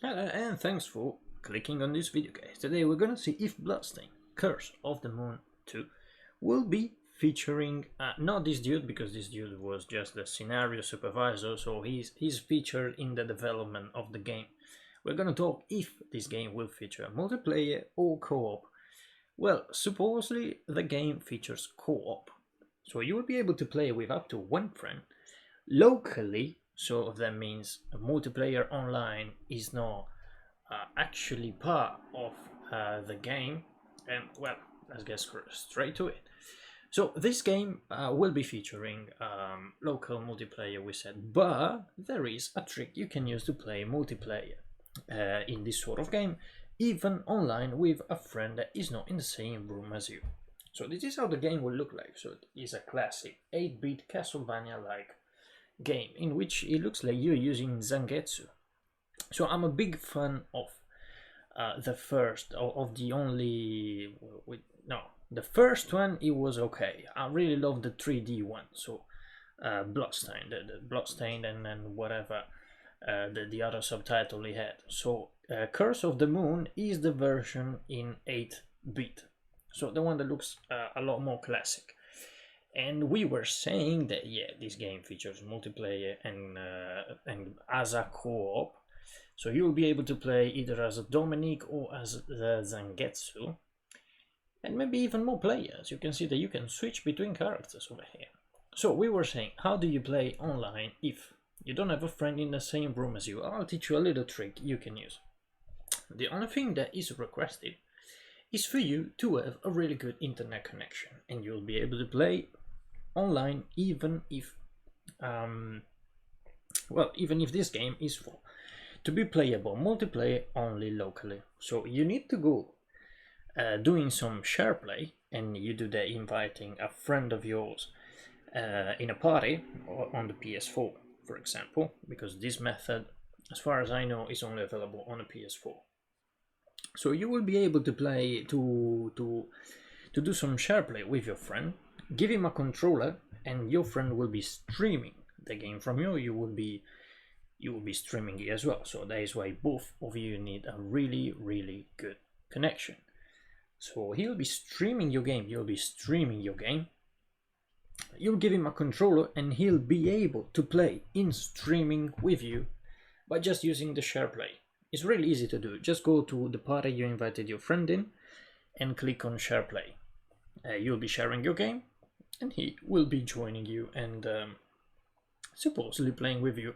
Hello and thanks for clicking on this video, guys. Today we're gonna see if Bloodstained Curse of the Moon 2 will be featuring not this dude, because this dude was just the scenario supervisor, so he's featured in the development of the game. We're gonna talk if this game will feature multiplayer or co-op. Well, supposedly the game features co-op, so you will be able to play with up to one friend locally. So that means a multiplayer online is not actually part of the game. And well, let's get straight to it. So this game will be featuring local multiplayer, we said, but there is a trick you can use to play multiplayer in this sort of game, even online with a friend that is not in the same room as you. So this is how the game will look like. So it is a classic 8-bit Castlevania-like game in which it looks like you're using Zangetsu. So I'm a big fan of the first, of the only, the first one. It was okay. I really love the 3D one. So Bloodstained, the Bloodstained, and then whatever the other subtitle he had. So Curse of the Moon is the version in 8-bit. So the one that looks a lot more classic. And we were saying that, yeah, this game features multiplayer and as a co-op. So you'll be able to play either as a Dominic or as the Zangetsu. And maybe even more players. You can see that you can switch between characters over here. So we were saying, how do you play online if you don't have a friend in the same room as you? I'll teach you a little trick you can use. The only thing that is requested is for you to have a really good internet connection. And you'll be able to play online even if even if this game is full to be playable multiplayer only locally. So you need to go doing some share play, and you do that inviting a friend of yours in a party or on the PS4, for example, because this method, as far as I know, is only available on a PS4. So you will be able to play to do some share play with your friend. Give him a controller, and your friend will be streaming the game from you. You will be streaming it as well. So that is why both of you need a really good connection. So he'll be streaming your game. You'll be streaming your game. You'll give him a controller, and he'll be able to play in streaming with you by just using the share play. It's really easy to do. Just go to the party you invited your friend in and click on share play. You'll be sharing your game, and he will be joining you and supposedly playing with you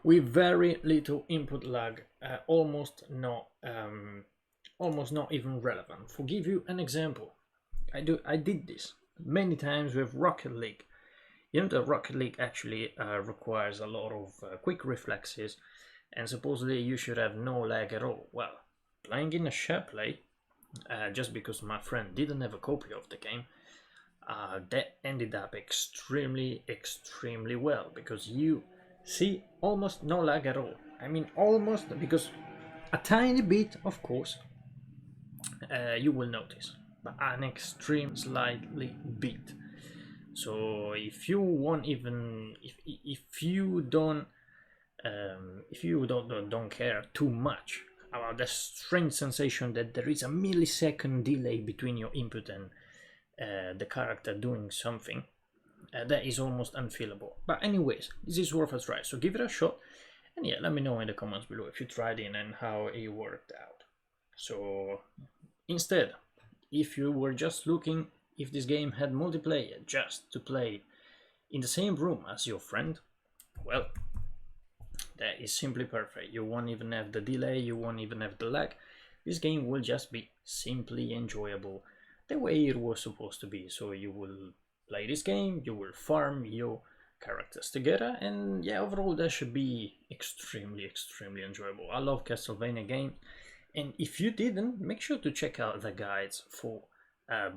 with very little input lag, almost not even relevant. For give you an example, I did this many times with Rocket League. You know that Rocket League actually requires a lot of quick reflexes, and supposedly you should have no lag at all. Well, playing in a share play, just because my friend didn't have a copy of the game, that ended up extremely well, because you see almost no lag at all. I mean almost, because a tiny bit, of course, you will notice, but an extreme slightly bit. So if you want, even if you don't care too much about the strange sensation that there is a millisecond delay between your input and the character doing something, that is almost unfeelable. But anyways, this is worth a try, so give it a shot, and yeah, let me know in the comments below if you tried it and how it worked out. So instead, if you were just looking if this game had multiplayer just to play in the same room as your friend, well, that is simply perfect. You won't even have the delay, you won't even have the lag. This game will just be simply enjoyable the way it was supposed to be. So you will play this game, you will farm your characters together, and yeah, overall that should be extremely enjoyable. I love Castlevania games, and if you didn't, make sure to check out the guides for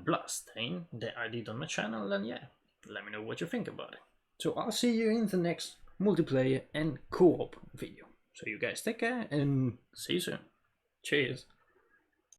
Bloodstained that I did on my channel, and yeah, let me know what you think about it. So I'll see you in the next multiplayer and co-op video. So you guys take care and see you soon. Cheers.